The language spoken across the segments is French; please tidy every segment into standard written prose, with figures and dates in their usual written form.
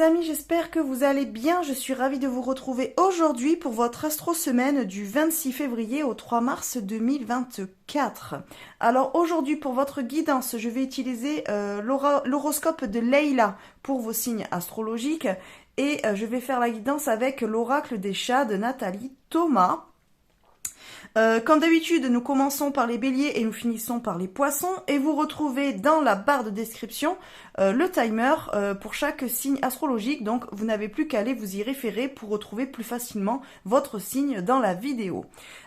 amis, j'espère que vous allez bien. Je suis ravie de vous retrouver aujourd'hui pour votre astro-semaine du 26 février au 3 mars 2024. Alors aujourd'hui pour votre guidance, je vais utiliser l'horoscope de Leila pour vos signes astrologiques et je vais faire la guidance avec l'oracle des chats de Nathalie Thomas. Comme d'habitude, nous commençons par les béliers et nous finissons par les poissons. Et vous retrouvez dans la barre de description le timer pour chaque signe astrologique. Donc vous n'avez plus qu'à aller vous y référer pour retrouver plus facilement votre signe dans la vidéo.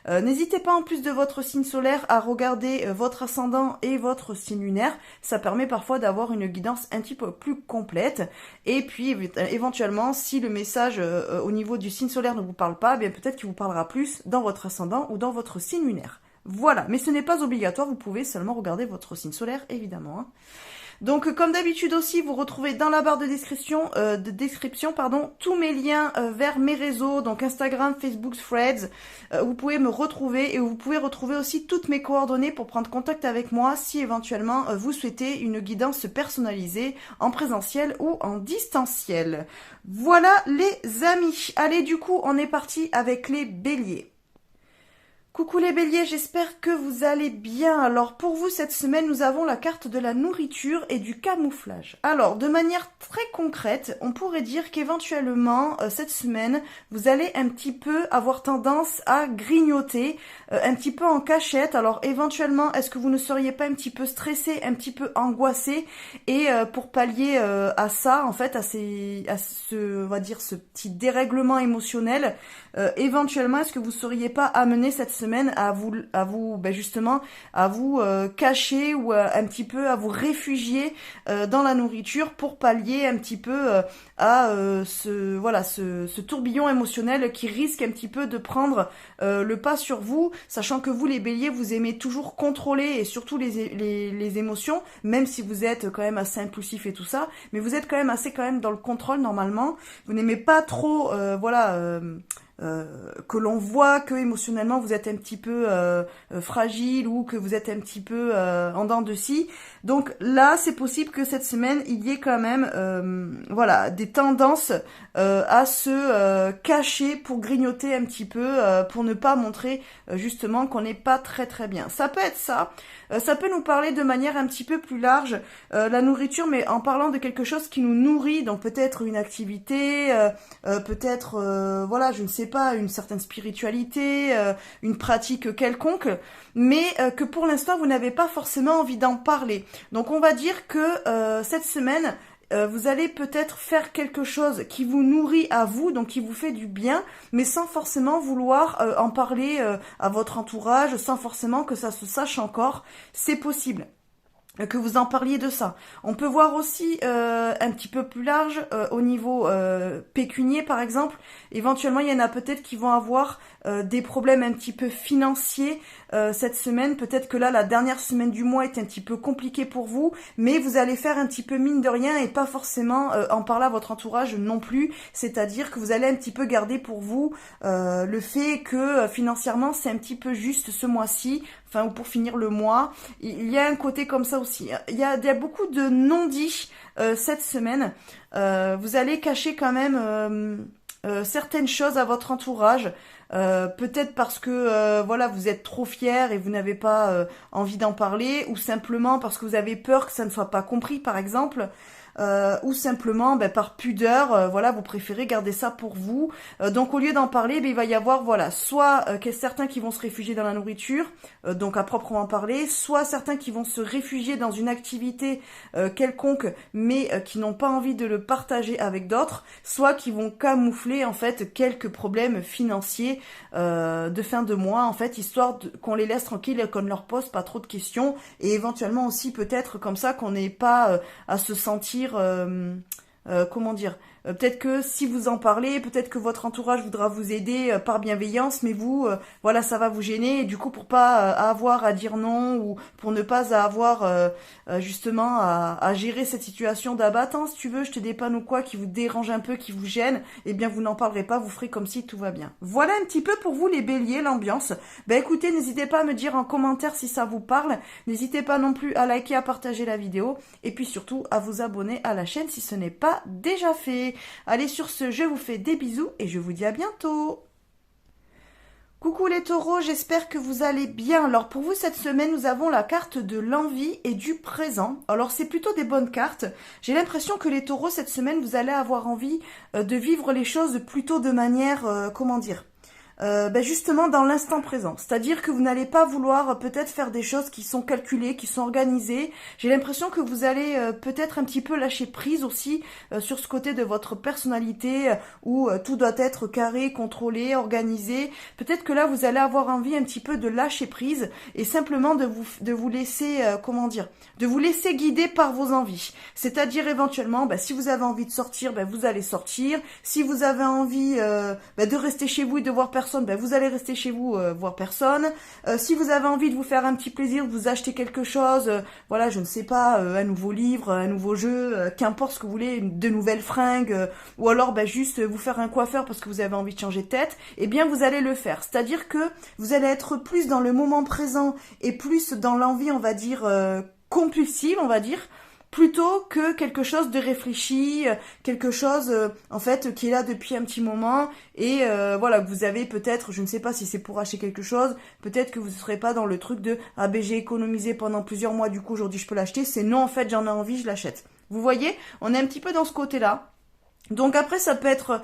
N'hésitez pas en plus de votre signe solaire à regarder votre ascendant et votre signe lunaire. Ça permet parfois d'avoir une guidance un petit peu plus complète. Et puis éventuellement, si le message au niveau du signe solaire ne vous parle pas, bien peut-être qu'il vous parlera plus dans votre ascendant ou dans votre signe lunaire. Voilà, mais ce n'est pas obligatoire, vous pouvez seulement regarder votre signe solaire, évidemment. Donc, comme d'habitude aussi, vous retrouvez dans la barre de description, tous mes liens vers mes réseaux, donc Instagram, Facebook, Threads. Vous pouvez me retrouver et vous pouvez retrouver aussi toutes mes coordonnées pour prendre contact avec moi si éventuellement vous souhaitez une guidance personnalisée en présentiel ou en distanciel. Voilà les amis. Allez, du coup, on est parti avec les béliers. Coucou les béliers, j'espère que vous allez bien. Alors pour vous cette semaine, nous avons la carte de la nourriture et du camouflage. Alors de manière très concrète, on pourrait dire qu'éventuellement cette semaine, vous allez un petit peu avoir tendance à grignoter, un petit peu en cachette. Alors éventuellement, est-ce que vous ne seriez pas un petit peu stressé, un petit peu angoissé? Et pour pallier à ça, en fait, on va dire ce petit dérèglement émotionnel, éventuellement, est-ce que vous seriez pas amené cette semaine à vous cacher ou un petit peu à vous réfugier dans la nourriture pour pallier un petit peu à ce tourbillon émotionnel qui risque un petit peu de prendre le pas sur vous, sachant que vous les béliers vous aimez toujours contrôler et surtout les émotions, même si vous êtes quand même assez impulsif et tout ça, mais vous êtes quand même assez dans le contrôle normalement. Vous n'aimez pas trop que l'on voit que émotionnellement vous êtes un petit peu fragile ou que vous êtes un petit peu en dents de scie. Donc là, c'est possible que cette semaine, il y ait quand même des tendances à se cacher pour grignoter un petit peu, pour ne pas montrer justement qu'on n'est pas très très bien. Ça peut être ça. Ça peut nous parler de manière un petit peu plus large, la nourriture, mais en parlant de quelque chose qui nous nourrit, donc peut-être une activité, peut-être, je ne sais pas, une certaine spiritualité, une pratique quelconque, mais que pour l'instant, vous n'avez pas forcément envie d'en parler. Donc on va dire que cette semaine, vous allez peut-être faire quelque chose qui vous nourrit à vous, donc qui vous fait du bien, mais sans forcément vouloir en parler à votre entourage, sans forcément que ça se sache encore. C'est possible que vous en parliez de ça. On peut voir aussi un petit peu plus large au niveau pécunier par exemple. Éventuellement, il y en a peut-être qui vont avoir des problèmes un petit peu financiers cette semaine. Peut-être que là, la dernière semaine du mois est un petit peu compliquée pour vous, mais vous allez faire un petit peu mine de rien et pas forcément en parler à votre entourage non plus. C'est-à-dire que vous allez un petit peu garder pour vous le fait que financièrement, c'est un petit peu juste ce mois-ci, ou pour finir le mois. Il y a un côté comme ça aussi. Il y a beaucoup de non-dits cette semaine. Vous allez cacher quand même certaines choses à votre entourage. Peut-être parce que vous êtes trop fiers et vous n'avez pas envie d'en parler, ou simplement parce que vous avez peur que ça ne soit pas compris par exemple, ou simplement par pudeur, vous préférez garder ça pour vous. Donc au lieu d'en parler, il va y avoir soit certains qui vont se réfugier dans la nourriture, donc à proprement parler, soit certains qui vont se réfugier dans une activité quelconque, mais qui n'ont pas envie de le partager avec d'autres, soit qui vont camoufler en fait quelques problèmes financiers de fin de mois, en fait, histoire qu'on les laisse tranquilles et qu'on ne leur pose pas trop de questions, et éventuellement aussi peut-être comme ça qu'on n'ait pas à se sentir peut-être que si vous en parlez, peut-être que votre entourage voudra vous aider par bienveillance, mais vous, ça va vous gêner, et du coup, pour pas avoir à dire non, ou pour ne pas avoir justement à gérer cette situation d'abattant, si tu veux, je te dépanne ou quoi, qui vous dérange un peu, qui vous gêne, eh bien, vous n'en parlerez pas, vous ferez comme si tout va bien. Voilà un petit peu pour vous, les béliers, l'ambiance. Écoutez, n'hésitez pas à me dire en commentaire si ça vous parle, n'hésitez pas non plus à liker, à partager la vidéo, et puis surtout à vous abonner à la chaîne si ce n'est pas déjà fait. partager. Allez, sur ce, je vous fais des bisous et je vous dis à bientôt. Coucou les taureaux, j'espère que vous allez bien. Alors pour vous cette semaine, nous avons la carte de l'envie et du présent. Alors c'est plutôt des bonnes cartes. J'ai l'impression que les taureaux cette semaine, vous allez avoir envie de vivre les choses plutôt de manière, comment dire, justement dans l'instant présent. C'est-à-dire que vous n'allez pas vouloir peut-être faire des choses qui sont calculées, qui sont organisées. J'ai l'impression que vous allez peut-être un petit peu lâcher prise aussi sur ce côté de votre personnalité où tout doit être carré, contrôlé, organisé. Peut-être que là, vous allez avoir envie un petit peu de lâcher prise et simplement de vous laisser, de vous laisser guider par vos envies. C'est-à-dire éventuellement, si vous avez envie de sortir, vous allez sortir. Si vous avez envie de rester chez vous et de voir personne, vous allez rester chez vous, voir personne. Si vous avez envie de vous faire un petit plaisir, de vous acheter quelque chose, voilà, je ne sais pas, un nouveau livre, un nouveau jeu, qu'importe ce que vous voulez, de nouvelles fringues, ou alors juste vous faire un coiffeur parce que vous avez envie de changer de tête, eh bien vous allez le faire. C'est-à-dire que vous allez être plus dans le moment présent et plus dans l'envie, on va dire, compulsive, on va dire, plutôt que quelque chose de réfléchi, quelque chose en fait qui est là depuis un petit moment et voilà, que vous avez peut-être, je ne sais pas si c'est pour acheter quelque chose, peut-être que vous ne serez pas dans le truc de « Ah ben j'ai économisé pendant plusieurs mois, du coup aujourd'hui je peux l'acheter », c'est non en fait j'en ai envie, je l'achète. Vous voyez, on est un petit peu dans ce côté-là. Donc après ça peut être,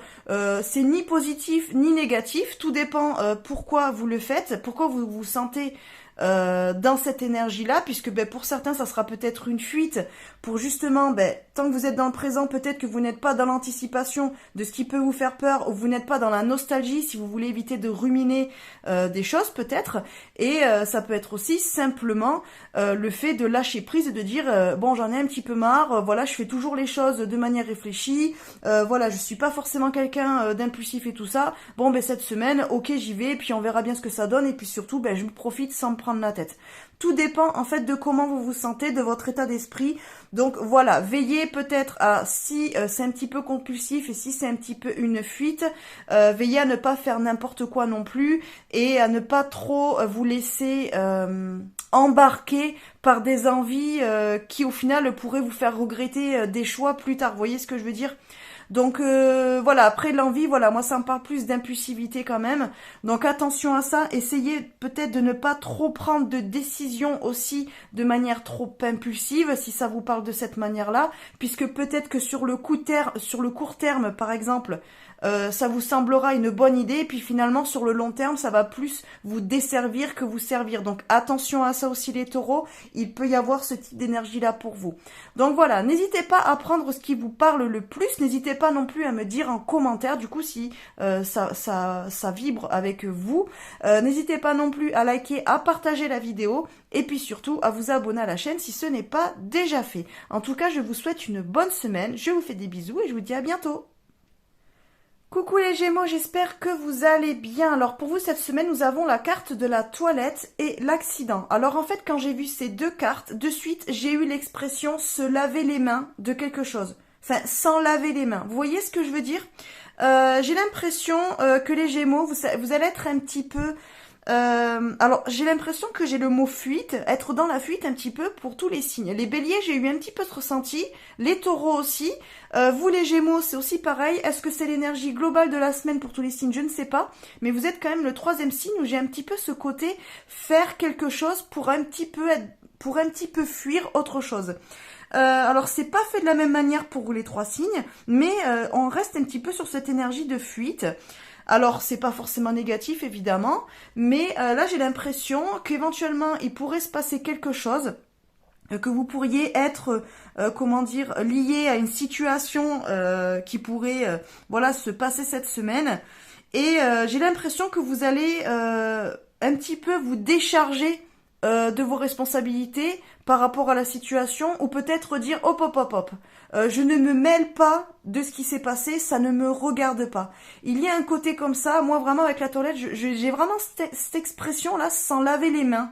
c'est ni positif ni négatif, tout dépend pourquoi vous le faites, pourquoi vous vous sentez dans cette énergie-là, puisque pour certains ça sera peut-être une fuite pour justement, tant que vous êtes dans le présent, peut-être que vous n'êtes pas dans l'anticipation de ce qui peut vous faire peur, ou vous n'êtes pas dans la nostalgie si vous voulez éviter de ruminer des choses peut-être, et ça peut être aussi simplement le fait de lâcher prise et de dire bon j'en ai un petit peu marre, voilà je fais toujours les choses de manière réfléchie, voilà je suis pas forcément quelqu'un d'impulsif et tout ça, bon cette semaine ok j'y vais, puis on verra bien ce que ça donne, et puis surtout je me profite sans me prendre la tête. Tout dépend en fait de comment vous vous sentez, de votre état d'esprit. Donc voilà, veillez peut-être à, si c'est un petit peu compulsif et si c'est un petit peu une fuite, veillez à ne pas faire n'importe quoi non plus et à ne pas trop vous laisser embarquer par des envies qui au final pourraient vous faire regretter des choix plus tard. Vous voyez ce que je veux dire ? Donc voilà, après l'envie, voilà, moi ça me parle plus d'impulsivité quand même. Donc attention à ça, essayez peut-être de ne pas trop prendre de décisions aussi de manière trop impulsive, si ça vous parle de cette manière-là, puisque peut-être que sur le court terme, par exemple, ça vous semblera une bonne idée, et puis finalement sur le long terme, ça va plus vous desservir que vous servir. Donc attention à ça aussi les taureaux, il peut y avoir ce type d'énergie-là pour vous. Donc voilà, n'hésitez pas à prendre ce qui vous parle le plus, n'hésitez pas non plus à me dire en commentaire, du coup si ça vibre avec vous, n'hésitez pas non plus à liker, à partager la vidéo, et puis surtout à vous abonner à la chaîne si ce n'est pas déjà fait. En tout cas, je vous souhaite une bonne semaine, je vous fais des bisous et je vous dis à bientôt. Coucou les Gémeaux, j'espère que vous allez bien. Alors pour vous cette semaine, nous avons la carte de la toilette et l'accident. Alors en fait, quand j'ai vu ces deux cartes, de suite, j'ai eu l'expression se laver les mains de quelque chose. Enfin, sans laver les mains. Vous voyez ce que je veux dire ? J'ai l'impression que les Gémeaux, vous allez être un petit peu... alors j'ai l'impression que j'ai le mot fuite, être dans la fuite un petit peu pour tous les signes. Les béliers, j'ai eu un petit peu ce ressenti, les taureaux aussi, vous les gémeaux c'est aussi pareil. Est-ce que c'est l'énergie globale de la semaine pour tous les signes? Je ne sais pas, mais vous êtes quand même le troisième signe où j'ai un petit peu ce côté faire quelque chose pour un petit peu fuir autre chose. Alors c'est pas fait de la même manière pour les trois signes, mais on reste un petit peu sur cette énergie de fuite. Alors, c'est pas forcément négatif, évidemment, mais là, j'ai l'impression qu'éventuellement, il pourrait se passer quelque chose, que vous pourriez être, lié à une situation qui pourrait, se passer cette semaine. Et j'ai l'impression que vous allez un petit peu vous décharger de vos responsabilités par rapport à la situation, ou peut-être dire hop hop hop hop, je ne me mêle pas de ce qui s'est passé, ça ne me regarde pas. Il y a un côté comme ça, moi vraiment avec la toilette, j'ai vraiment cette expression là, sans laver les mains.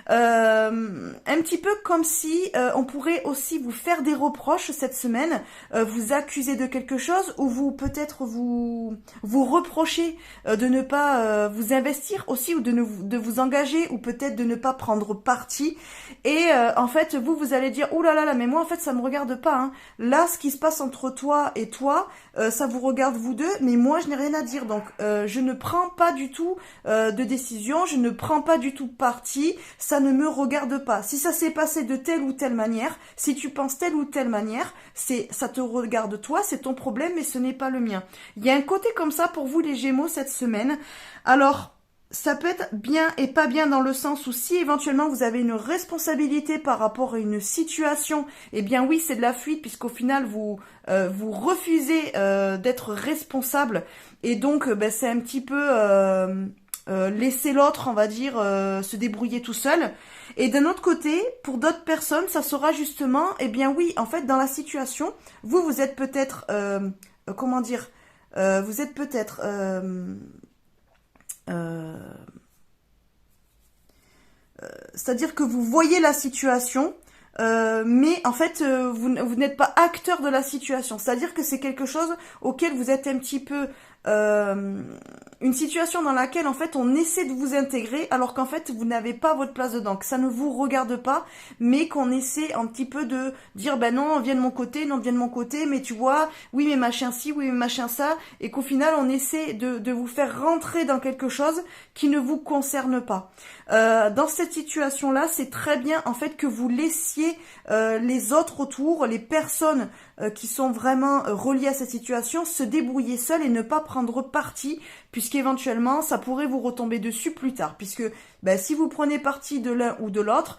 Un petit peu comme si on pourrait aussi vous faire des reproches cette semaine, vous accuser de quelque chose, ou vous peut-être vous reprocher de ne pas vous investir aussi, ou de vous engager, ou peut-être de ne pas prendre parti. Et en fait, vous allez dire, ouh là là là, mais moi en fait ça me regarde pas, hein. Là, ce qui se passe entre toi et toi, ça vous regarde vous deux, mais moi je n'ai rien à dire. Donc je ne prends pas du tout de décision, je ne prends pas du tout parti, ça ne me regarde pas. Si ça s'est passé de telle ou telle manière, si tu penses telle ou telle manière, ça te regarde toi, c'est ton problème, mais ce n'est pas le mien. Il y a un côté comme ça pour vous les Gémeaux cette semaine. Alors, ça peut être bien et pas bien dans le sens où si éventuellement vous avez une responsabilité par rapport à une situation, eh bien oui, c'est de la fuite puisqu'au final vous refusez d'être responsable et donc c'est un petit peu laisser l'autre, on va dire, se débrouiller tout seul. Et d'un autre côté, pour d'autres personnes, ça sera justement, eh bien oui, en fait, dans la situation, vous êtes peut-être, comment dire, vous êtes peut-être c'est-à-dire que vous voyez la situation, mais en fait, vous n'êtes pas acteur de la situation. C'est-à-dire que c'est quelque chose auquel vous êtes un petit peu... une situation dans laquelle en fait on essaie de vous intégrer alors qu'en fait vous n'avez pas votre place dedans, que ça ne vous regarde pas, mais qu'on essaie un petit peu de dire ben non, viens de mon côté, non, viens de mon côté, mais tu vois, oui mais machin ci, oui mais machin ça, et qu'au final on essaie de vous faire rentrer dans quelque chose qui ne vous concerne pas. Dans cette situation-là, c'est très bien en fait que vous laissiez les autres autour, les personnes qui sont vraiment reliées à cette situation, se débrouiller seules et ne pas prendre parti, puisqu'éventuellement ça pourrait vous retomber dessus plus tard, puisque si vous prenez parti de l'un ou de l'autre,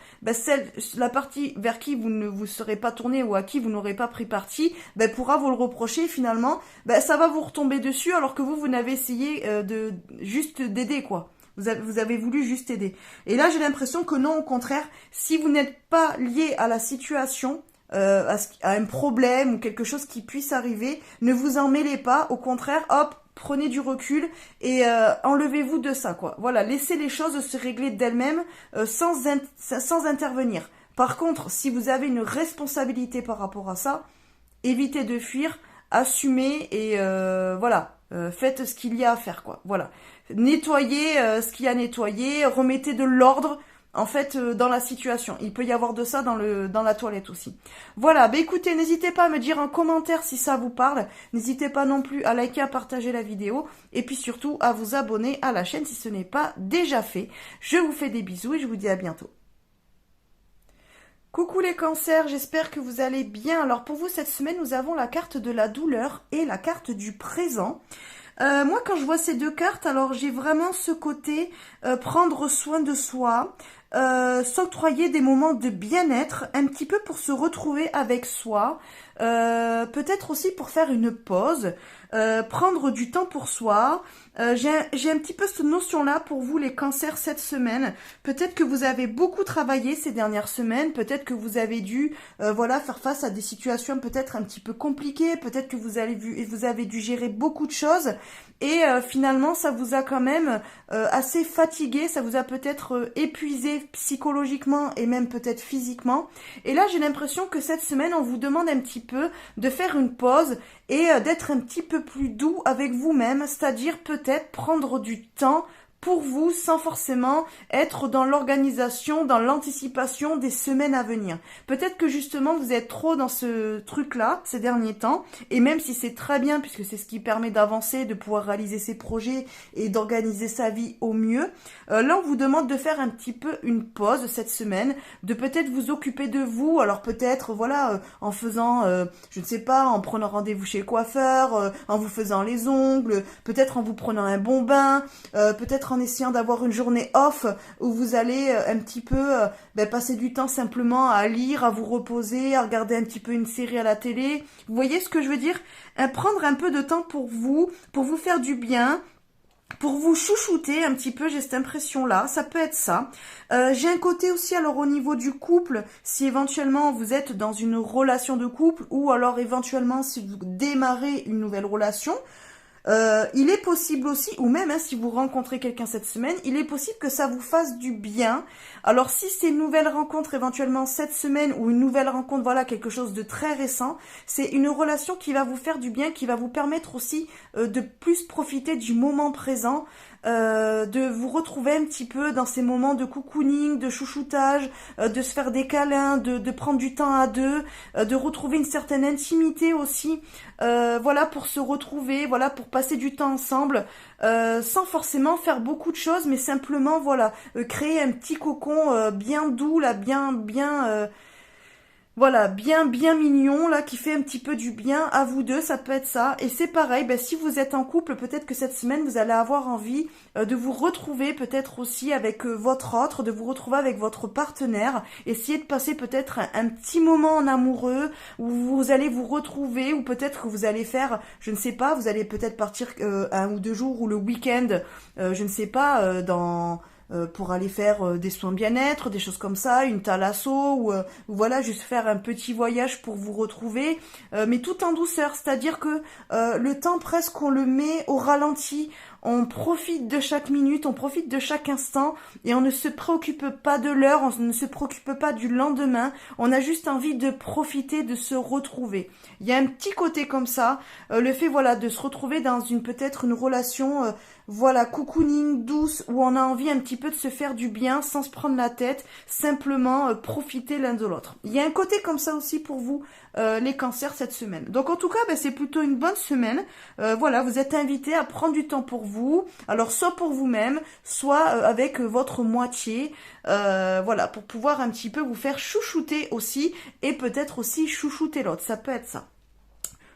la partie vers qui vous ne vous serez pas tourné ou à qui vous n'aurez pas pris parti, pourra vous le reprocher finalement, ça va vous retomber dessus alors que vous n'avez essayé de juste d'aider quoi. Vous avez voulu juste aider. Et là, j'ai l'impression que non, au contraire, si vous n'êtes pas lié à la situation, à un problème ou quelque chose qui puisse arriver, ne vous en mêlez pas. Au contraire, hop, prenez du recul et enlevez-vous de ça, quoi. Voilà, laissez les choses se régler d'elles-mêmes sans intervenir. Par contre, si vous avez une responsabilité par rapport à ça, évitez de fuir, assumez et voilà, faites ce qu'il y a à faire, quoi. Voilà. Nettoyez ce qu'il y a à nettoyer, remettez de l'ordre en fait dans la situation. Il peut y avoir de ça dans la toilette aussi. Voilà, écoutez, n'hésitez pas à me dire en commentaire si ça vous parle. N'hésitez pas non plus à liker, à partager la vidéo et puis surtout à vous abonner à la chaîne si ce n'est pas déjà fait. Je vous fais des bisous et je vous dis à bientôt. Coucou les cancers, j'espère que vous allez bien. Alors pour vous cette semaine, nous avons la carte de la douleur et la carte du présent. Moi quand je vois ces deux cartes, alors j'ai vraiment ce côté prendre soin de soi, s'octroyer des moments de bien-être, un petit peu pour se retrouver avec soi, peut-être aussi pour faire une pause, prendre du temps pour soi. J'ai un petit peu cette notion-là pour vous les cancers cette semaine. Peut-être que vous avez beaucoup travaillé ces dernières semaines, peut-être que vous avez dû voilà, faire face à des situations peut-être un petit peu compliquées, peut-être que vous avez dû gérer beaucoup de choses et finalement ça vous a quand même assez fatigué, ça vous a peut-être épuisé psychologiquement et même peut-être physiquement. Et là j'ai l'impression que cette semaine on vous demande un petit peu de faire une pause et d'être un petit peu plus doux avec vous-même, c'est-à-dire peut-être prendre du temps pour vous sans forcément être dans l'organisation, dans l'anticipation des semaines à venir. Peut-être que justement vous êtes trop dans ce truc-là ces derniers temps, et même si c'est très bien puisque c'est ce qui permet d'avancer, de pouvoir réaliser ses projets et d'organiser sa vie au mieux, là on vous demande de faire un petit peu une pause cette semaine, de peut-être vous occuper de vous, alors peut-être voilà en faisant, je ne sais pas, en prenant rendez-vous chez le coiffeur, en vous faisant les ongles, peut-être en vous prenant un bon bain, peut-être en essayant d'avoir une journée off où vous allez un petit peu passer du temps simplement à lire, à vous reposer, à regarder un petit peu une série à la télé. Vous voyez ce que je veux dire? Prendre un peu de temps pour vous faire du bien, pour vous chouchouter un petit peu, j'ai cette impression-là, ça peut être ça. J'ai un côté aussi, alors au niveau du couple, si éventuellement vous êtes dans une relation de couple, ou alors éventuellement si vous démarrez une nouvelle relation, Il est possible aussi, ou même si vous rencontrez quelqu'un cette semaine, il est possible que ça vous fasse du bien. Alors si c'est une nouvelle rencontre éventuellement cette semaine ou une nouvelle rencontre, voilà, quelque chose de très récent, c'est une relation qui va vous faire du bien, qui va vous permettre aussi de plus profiter du moment présent, de vous retrouver un petit peu dans ces moments de cocooning, de chouchoutage, de se faire des câlins, de prendre du temps à deux, de retrouver une certaine intimité aussi, voilà, pour se retrouver, voilà, pour passer du temps ensemble, sans forcément faire beaucoup de choses, mais simplement, voilà, créer un petit cocon bien doux, là, voilà, bien mignon, là, qui fait un petit peu du bien à vous deux, ça peut être ça. Et c'est pareil, ben, si vous êtes en couple, peut-être que cette semaine, vous allez avoir envie de vous retrouver peut-être aussi avec votre autre, de vous retrouver avec votre partenaire, essayer de passer peut-être un petit moment en amoureux, où vous allez vous retrouver, ou peut-être que vous allez faire, je ne sais pas, vous allez peut-être partir 1 ou 2 jours, ou le week-end, je ne sais pas, pour aller faire des soins bien-être, des choses comme ça, une thalasso, ou voilà, juste faire un petit voyage pour vous retrouver, mais tout en douceur, c'est-à-dire que le temps presque on le met au ralenti, on profite de chaque minute, on profite de chaque instant, et on ne se préoccupe pas de l'heure, on ne se préoccupe pas du lendemain, on a juste envie de profiter, de se retrouver. Il y a un petit côté comme ça, le fait, voilà, de se retrouver dans peut-être une relation, voilà, cocooning, douce, où on a envie un petit peu de se faire du bien sans se prendre la tête, simplement profiter l'un de l'autre. Il y a un côté comme ça aussi pour vous, les cancers, cette semaine. Donc en tout cas, c'est plutôt une bonne semaine. Voilà, vous êtes invités à prendre du temps pour vous, alors soit pour vous-même, soit avec votre moitié, voilà, pour pouvoir un petit peu vous faire chouchouter aussi, et peut-être aussi chouchouter l'autre, ça peut être ça.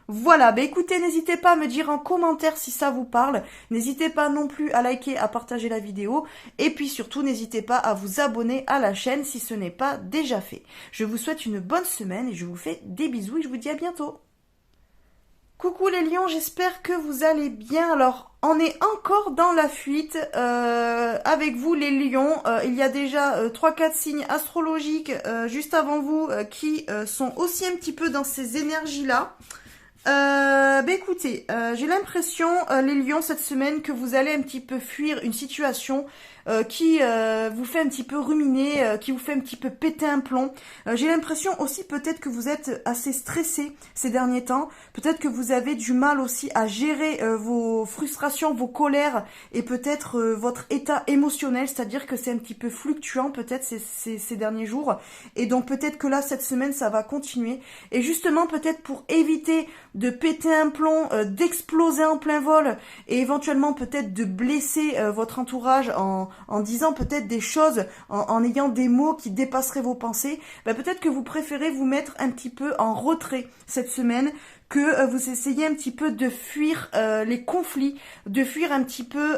Voilà, écoutez, n'hésitez pas à me dire en commentaire si ça vous parle, n'hésitez pas non plus à liker, à partager la vidéo, et puis surtout n'hésitez pas à vous abonner à la chaîne si ce n'est pas déjà fait. Je vous souhaite une bonne semaine et je vous fais des bisous et je vous dis à bientôt. Coucou les lions, j'espère que vous allez bien. Alors, on est encore dans la fuite avec vous les lions. Il y a déjà 3-4 signes astrologiques juste avant vous qui sont aussi un petit peu dans ces énergies-là. Écoutez, j'ai l'impression, les lions, cette semaine, que vous allez un petit peu fuir une situation qui vous fait un petit peu ruminer, qui vous fait un petit peu péter un plomb. J'ai l'impression aussi peut-être que vous êtes assez stressé ces derniers temps. Peut-être que vous avez du mal aussi à gérer vos frustrations, vos colères et peut-être votre état émotionnel, c'est-à-dire que c'est un petit peu fluctuant peut-être ces derniers jours. Et donc peut-être que là, cette semaine, ça va continuer. Et justement, peut-être pour éviter de péter un plomb, d'exploser en plein vol et éventuellement peut-être de blesser votre entourage en disant peut-être des choses, en ayant des mots qui dépasseraient vos pensées, peut-être que vous préférez vous mettre un petit peu en retrait cette semaine, que vous essayez un petit peu de fuir les conflits, de fuir un petit peu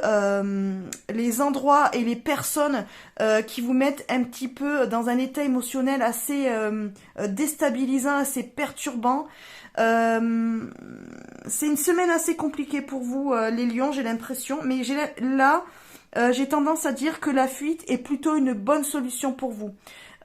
les endroits et les personnes qui vous mettent un petit peu dans un état émotionnel assez déstabilisant, assez perturbant. C'est une semaine assez compliquée pour vous les lions, j'ai l'impression, mais j'ai tendance à dire que la fuite est plutôt une bonne solution pour vous.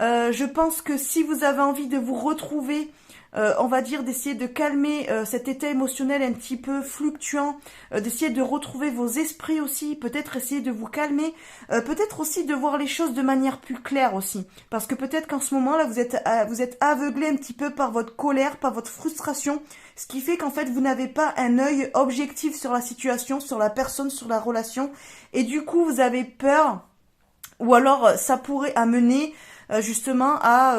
Je pense que si vous avez envie de vous retrouver, on va dire d'essayer de calmer cet état émotionnel un petit peu fluctuant, d'essayer de retrouver vos esprits aussi, peut-être essayer de vous calmer, peut-être aussi de voir les choses de manière plus claire aussi, parce que peut-être qu'en ce moment là vous êtes aveuglé un petit peu par votre colère, par votre frustration, ce qui fait qu'en fait vous n'avez pas un œil objectif sur la situation, sur la personne, sur la relation, et du coup vous avez peur, ou alors ça pourrait amener justement à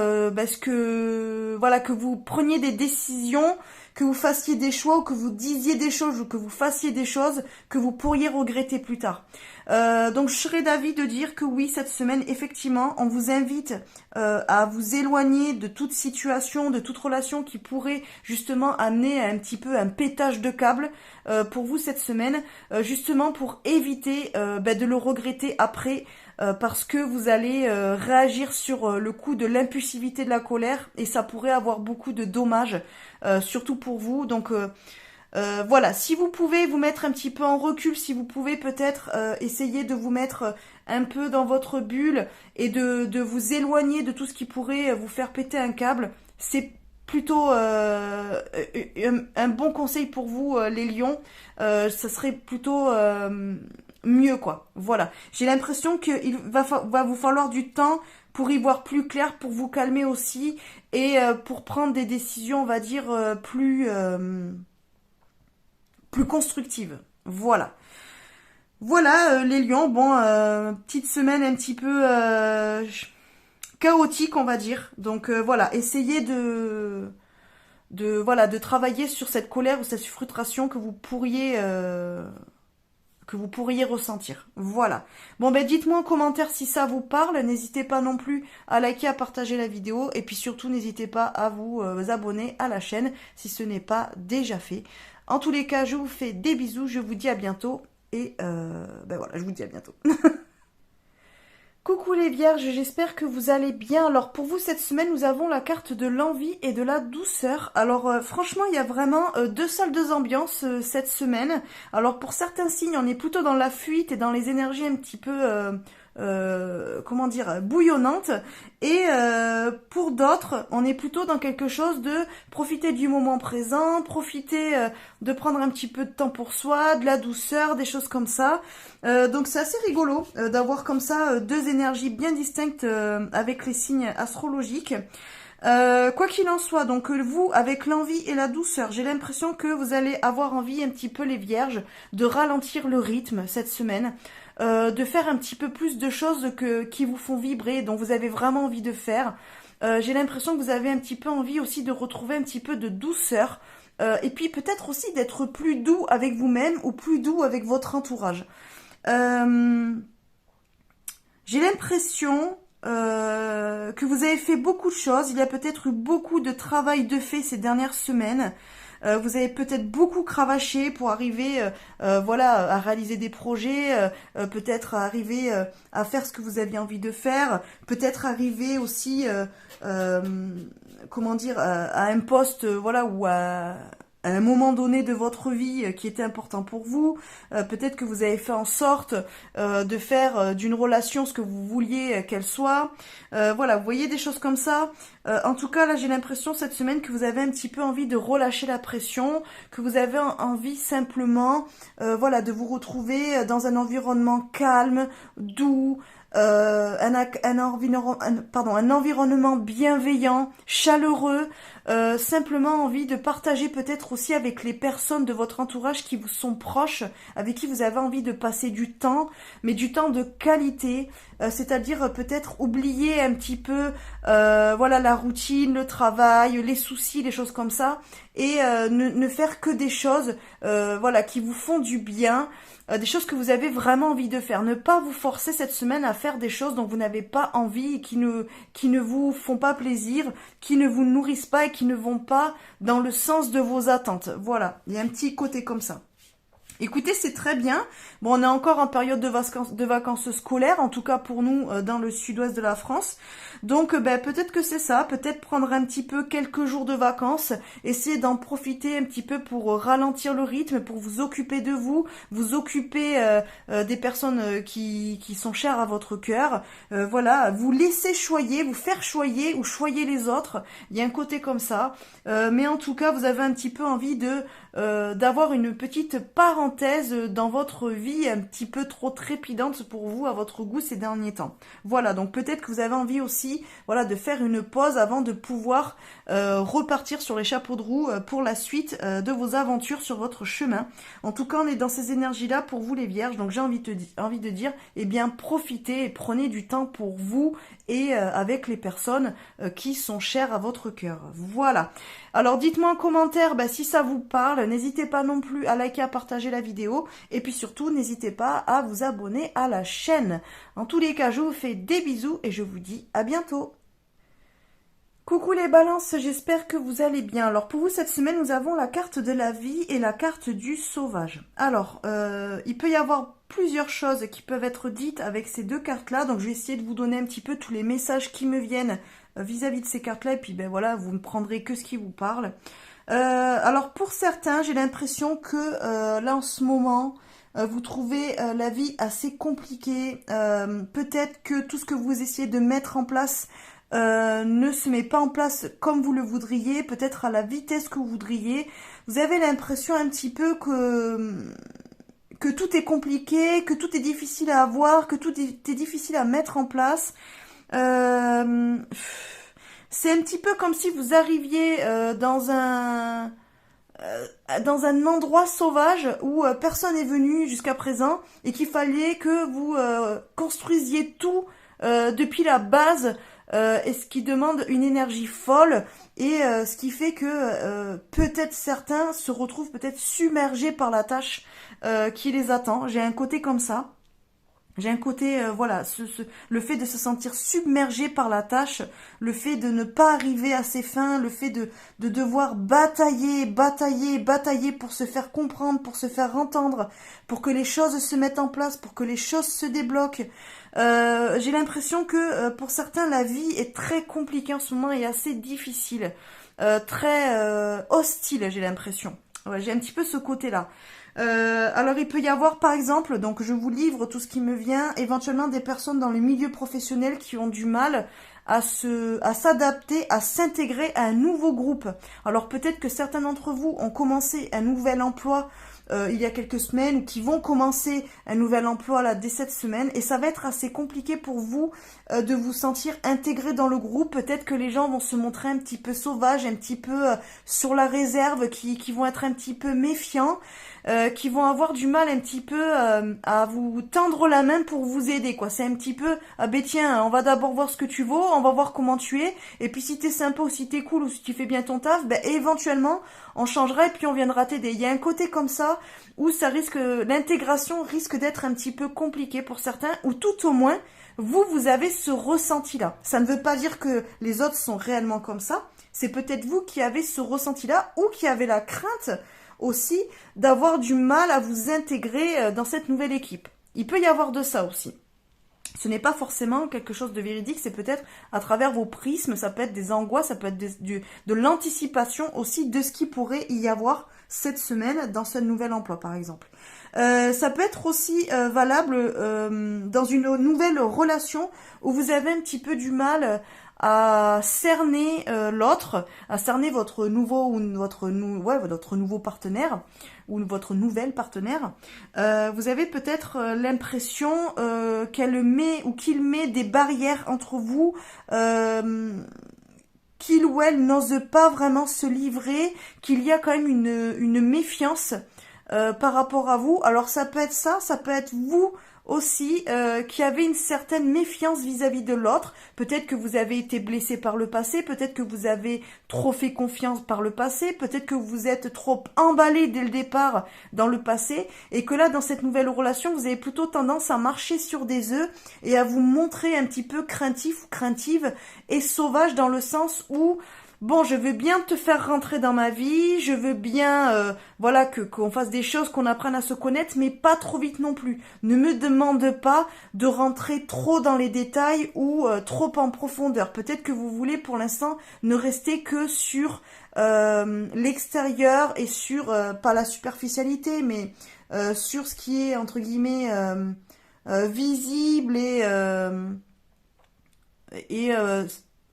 que vous preniez des décisions, que vous fassiez des choix, ou que vous disiez des choses, ou que vous fassiez des choses que vous pourriez regretter plus tard. Donc je serais d'avis de dire que oui, cette semaine, effectivement, on vous invite à vous éloigner de toute situation, de toute relation qui pourrait justement amener un petit peu un pétage de câble pour vous cette semaine, justement pour éviter de le regretter après, parce que vous allez réagir sur le coup de l'impulsivité de la colère, et ça pourrait avoir beaucoup de dommages, surtout pour vous. Donc voilà, si vous pouvez vous mettre un petit peu en recul, si vous pouvez peut-être essayer de vous mettre un peu dans votre bulle et de vous éloigner de tout ce qui pourrait vous faire péter un câble, c'est plutôt un bon conseil pour vous, les lions. Ça serait plutôt mieux, quoi. Voilà. J'ai l'impression qu'il va vous falloir du temps pour y voir plus clair, pour vous calmer aussi, et pour prendre des décisions, on va dire, plus constructives. Voilà. Voilà, les lions, bon, petite semaine un petit peu chaotique, on va dire. Donc voilà, essayez de travailler sur cette colère ou cette frustration que vous pourriez ressentir. Voilà. Bon, ben dites-moi en commentaire si ça vous parle. N'hésitez pas non plus à liker, à partager la vidéo. Et puis surtout, n'hésitez pas à vous abonner à la chaîne si ce n'est pas déjà fait. En tous les cas, je vous fais des bisous. Je vous dis à bientôt. Et ben voilà, je vous dis à bientôt. Coucou les vierges, j'espère que vous allez bien. Alors pour vous cette semaine, nous avons la carte de l'envie et de la douceur. Alors franchement, il y a vraiment deux salles, deux ambiances cette semaine. Alors pour certains signes, on est plutôt dans la fuite et dans les énergies un petit peu... comment dire, bouillonnante, et pour d'autres on est plutôt dans quelque chose de profiter du moment présent, profiter de prendre un petit peu de temps pour soi, de la douceur, des choses comme ça. Donc c'est assez rigolo d'avoir comme ça deux énergies bien distinctes avec les signes astrologiques. Quoi qu'il en soit, donc vous, avec l'envie et la douceur, j'ai l'impression que vous allez avoir envie un petit peu, les vierges, de ralentir le rythme cette semaine, de faire un petit peu plus de choses qui vous font vibrer, dont vous avez vraiment envie de faire. J'ai l'impression que vous avez un petit peu envie aussi de retrouver un petit peu de douceur, et puis peut-être aussi d'être plus doux avec vous-même ou plus doux avec votre entourage. J'ai l'impression que vous avez fait beaucoup de choses. Il y a peut-être eu beaucoup de travail de fait ces dernières semaines. Vous avez peut-être beaucoup cravaché pour arriver voilà, à réaliser des projets, peut-être arriver à faire ce que vous aviez envie de faire, peut-être arriver aussi comment dire, à un poste voilà, ou à un moment donné de votre vie qui était important pour vous. Peut-être que vous avez fait en sorte de faire d'une relation ce que vous vouliez qu'elle soit. Voilà, vous voyez des choses comme ça. En tout cas, là, j'ai l'impression cette semaine que vous avez un petit peu envie de relâcher la pression, que vous avez envie simplement voilà, de vous retrouver dans un environnement calme, doux, un environnement bienveillant, chaleureux, simplement envie de partager peut-être aussi avec les personnes de votre entourage qui vous sont proches, avec qui vous avez envie de passer du temps, mais du temps de qualité, c'est-à-dire peut-être oublier un petit peu voilà, la routine, le travail, les soucis, les choses comme ça, et ne faire que des choses voilà, qui vous font du bien, des choses que vous avez vraiment envie de faire. Ne pas vous forcer cette semaine à faire des choses dont vous n'avez pas envie et qui ne vous font pas plaisir, qui ne vous nourrissent pas et qui ne vont pas dans le sens de vos attentes. Voilà, il y a un petit côté comme ça. Écoutez, c'est très bien. Bon, on est encore en période de vacances scolaires, en tout cas pour nous dans le sud-ouest de la France. Donc, peut-être que c'est ça. Peut-être prendre un petit peu quelques jours de vacances, essayer d'en profiter un petit peu pour ralentir le rythme, pour vous occuper de vous, vous occuper des personnes qui sont chères à votre cœur. Voilà, vous laisser choyer, vous faire choyer ou choyer les autres. Il y a un côté comme ça. Mais en tout cas, vous avez un petit peu envie d'avoir une petite parenthèse dans votre vie un petit peu trop trépidante pour vous, à votre goût ces derniers temps. Voilà, donc peut-être que vous avez envie aussi, voilà, de faire une pause avant de pouvoir repartir sur les chapeaux de roue pour la suite de vos aventures sur votre chemin. En tout cas, on est dans ces énergies-là pour vous les vierges, donc j'ai envie de dire, eh bien, profitez et prenez du temps pour vous et avec les personnes qui sont chères à votre cœur. Voilà. Alors dites-moi en commentaire si ça vous parle, n'hésitez pas non plus à liker, à partager la vidéo, et puis surtout n'hésitez pas à vous abonner à la chaîne. En tous les cas, je vous fais des bisous et je vous dis à bientôt. Coucou les balances, j'espère que vous allez bien. Alors pour vous cette semaine, nous avons la carte de la vie et la carte du sauvage. Alors, il peut y avoir plusieurs choses qui peuvent être dites avec ces deux cartes-là, donc je vais essayer de vous donner un petit peu tous les messages qui me viennent vis-à-vis de ces cartes-là, et puis voilà, vous ne prendrez que ce qui vous parle. Alors pour certains, j'ai l'impression que là en ce moment, vous trouvez la vie assez compliquée. Peut-être que tout ce que vous essayez de mettre en place ne se met pas en place comme vous le voudriez, peut-être à la vitesse que vous voudriez. Vous avez l'impression un petit peu que tout est compliqué, que tout est difficile à avoir, que tout est difficile à mettre en place. C'est un petit peu comme si vous arriviez dans un endroit sauvage où personne n'est venu jusqu'à présent et qu'il fallait que vous construisiez tout depuis la base, et ce qui demande une énergie folle, et ce qui fait que peut-être certains se retrouvent peut-être submergés par la tâche qui les attend. J'ai un côté comme ça. J'ai un côté, voilà, le fait de se sentir submergé par la tâche, le fait de ne pas arriver à ses fins, le fait de devoir batailler pour se faire comprendre, pour se faire entendre, pour que les choses se mettent en place, pour que les choses se débloquent. J'ai l'impression que pour certains, la vie est très compliquée en ce moment et assez difficile, très hostile, j'ai l'impression. Ouais, j'ai un petit peu ce côté-là. Alors il peut y avoir par exemple, donc je vous livre tout ce qui me vient, éventuellement des personnes dans le milieu professionnel qui ont du mal à s'adapter, à s'intégrer à un nouveau groupe. Alors peut-être que certains d'entre vous ont commencé un nouvel emploi il y a quelques semaines, ou qui vont commencer un nouvel emploi là dès cette semaine, et ça va être assez compliqué pour vous de vous sentir intégré dans le groupe. Peut-être que les gens vont se montrer un petit peu sauvages, un petit peu sur la réserve, qui vont être un petit peu méfiants, qui vont avoir du mal un petit peu à vous tendre la main pour vous aider, quoi. C'est un petit peu, ah ben tiens, on va d'abord voir ce que tu vaux, on va voir comment tu es, et puis si t'es sympa ou si t'es cool ou si tu fais bien ton taf, ben éventuellement on changera et puis on viendra t'aider. Il y a un côté comme ça où l'intégration risque d'être un petit peu compliquée pour certains, ou tout au moins vous avez ce ressenti-là. Ça ne veut pas dire que les autres sont réellement comme ça, c'est peut-être vous qui avez ce ressenti-là, ou qui avez la crainte aussi d'avoir du mal à vous intégrer dans cette nouvelle équipe. Il peut y avoir de ça aussi. Ce n'est pas forcément quelque chose de véridique, c'est peut-être à travers vos prismes, ça peut être des angoisses, ça peut être de l'anticipation aussi de ce qui pourrait y avoir cette semaine dans ce nouvel emploi par exemple. Ça peut être aussi valable dans une nouvelle relation où vous avez un petit peu du mal à cerner l'autre, à cerner votre nouveau partenaire ou votre nouvelle partenaire. Vous avez peut-être l'impression qu'elle met ou qu'il met des barrières entre vous, qu'il ou elle n'ose pas vraiment se livrer, qu'il y a quand même une méfiance par rapport à vous. Alors ça peut être ça peut être vous aussi qui avez une certaine méfiance vis-à-vis de l'autre. Peut-être que vous avez été blessé par le passé, peut-être que vous avez trop fait confiance par le passé, peut-être que vous êtes trop emballé dès le départ dans le passé, et que là dans cette nouvelle relation vous avez plutôt tendance à marcher sur des œufs et à vous montrer un petit peu craintif ou craintive et sauvage, dans le sens où bon, je veux bien te faire rentrer dans ma vie, je veux bien, voilà, qu'on fasse des choses, qu'on apprenne à se connaître, mais pas trop vite non plus. Ne me demande pas de rentrer trop dans les détails ou trop en profondeur. Peut-être que vous voulez pour l'instant ne rester que sur l'extérieur et sur, pas la superficialité, mais sur ce qui est, entre guillemets, visible et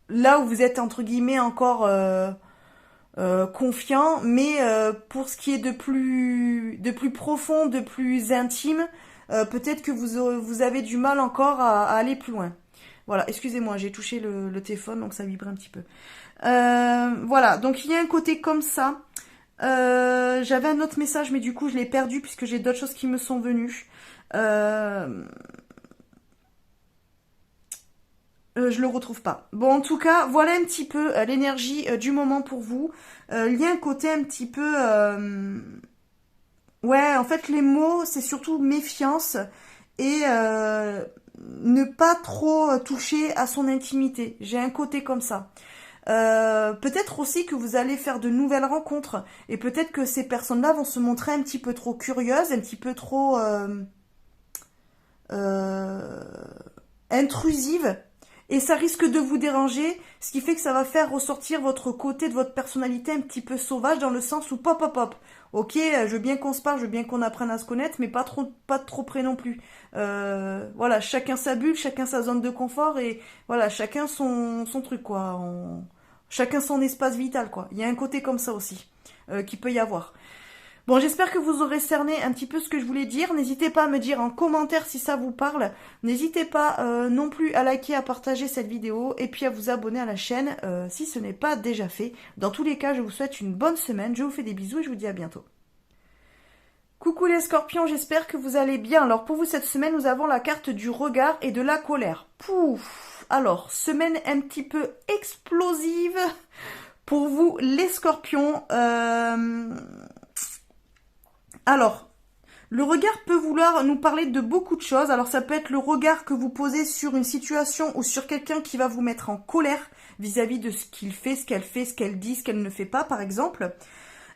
là où vous êtes entre guillemets encore confiant, mais pour ce qui est de plus profond, de plus intime, peut-être que vous avez du mal encore à aller plus loin. Voilà, excusez-moi, j'ai touché le téléphone, donc ça vibre un petit peu. Voilà, donc il y a un côté comme ça. J'avais un autre message, mais du coup je l'ai perdu puisque j'ai d'autres choses qui me sont venues. Je le retrouve pas. Bon, en tout cas, voilà un petit peu l'énergie du moment pour vous. Il y a un côté un petit peu... Ouais, en fait, les mots, c'est surtout méfiance et ne pas trop toucher à son intimité. J'ai un côté comme ça. Peut-être aussi que vous allez faire de nouvelles rencontres, et peut-être que ces personnes-là vont se montrer un petit peu trop curieuses, un petit peu trop intrusives, et ça risque de vous déranger, ce qui fait que ça va faire ressortir votre côté de votre personnalité un petit peu sauvage, dans le sens où pop pop pop. Ok, je veux bien qu'on se parle, je veux bien qu'on apprenne à se connaître, mais pas trop près non plus. Voilà, chacun sa bulle, chacun sa zone de confort, et voilà, chacun son truc, quoi. Chacun son espace vital, quoi. Il y a un côté comme ça aussi, qui peut y avoir. Bon, j'espère que vous aurez cerné un petit peu ce que je voulais dire. N'hésitez pas à me dire en commentaire si ça vous parle. N'hésitez pas non plus à liker, à partager cette vidéo et puis à vous abonner à la chaîne si ce n'est pas déjà fait. Dans tous les cas, je vous souhaite une bonne semaine. Je vous fais des bisous et je vous dis à bientôt. Coucou les scorpions, j'espère que vous allez bien. Alors pour vous cette semaine, nous avons la carte du regard et de la colère. Pouf! Alors, semaine un petit peu explosive pour vous les scorpions. Alors, le regard peut vouloir nous parler de beaucoup de choses. Alors ça peut être le regard que vous posez sur une situation ou sur quelqu'un qui va vous mettre en colère vis-à-vis de ce qu'il fait, ce qu'elle dit, ce qu'elle ne fait pas, par exemple.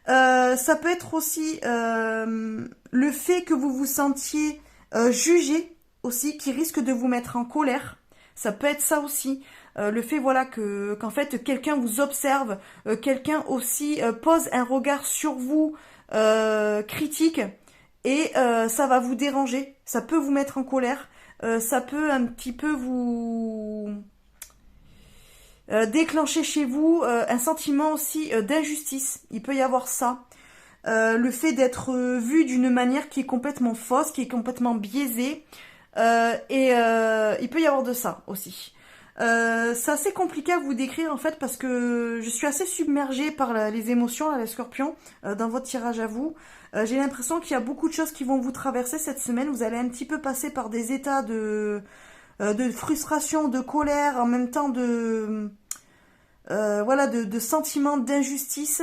Ça peut être aussi le fait que vous vous sentiez jugé aussi, qui risque de vous mettre en colère. Ça peut être ça aussi. Le fait, voilà, qu'en fait, quelqu'un vous observe, quelqu'un aussi pose un regard sur vous, critique, et ça va vous déranger, ça peut vous mettre en colère, ça peut un petit peu vous déclencher chez vous un sentiment aussi d'injustice. Il peut y avoir ça. Le fait d'être vu d'une manière qui est complètement fausse, qui est complètement biaisée, et il peut y avoir de ça aussi. C'est assez compliqué à vous décrire en fait, parce que je suis assez submergée par les émotions, là, les scorpions, dans votre tirage à vous. J'ai l'impression qu'il y a beaucoup de choses qui vont vous traverser cette semaine. Vous allez un petit peu passer par des états de frustration, de colère, en même temps voilà, de sentiments d'injustice.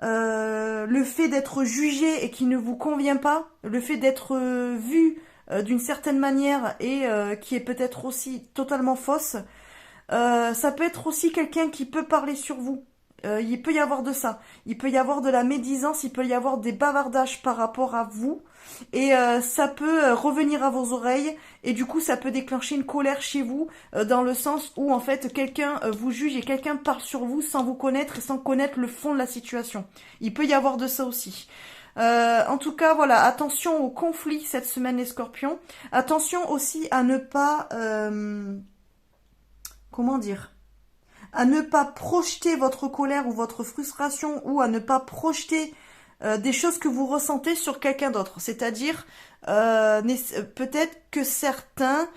Le fait d'être jugé et qui ne vous convient pas, le fait d'être vu d'une certaine manière et qui est peut-être aussi totalement fausse. Ça peut être aussi quelqu'un qui peut parler sur vous. Il peut y avoir de ça. Il peut y avoir de la médisance, il peut y avoir des bavardages par rapport à vous. Et ça peut revenir à vos oreilles. Et du coup, ça peut déclencher une colère chez vous, dans le sens où, en fait, quelqu'un vous juge et quelqu'un parle sur vous sans vous connaître et sans connaître le fond de la situation. Il peut y avoir de ça aussi. En tout cas, voilà, attention aux conflits cette semaine, les scorpions. Attention aussi à ne pas... comment dire, à ne pas projeter votre colère ou votre frustration, ou à ne pas projeter des choses que vous ressentez sur quelqu'un d'autre. C'est-à-dire, peut-être que certains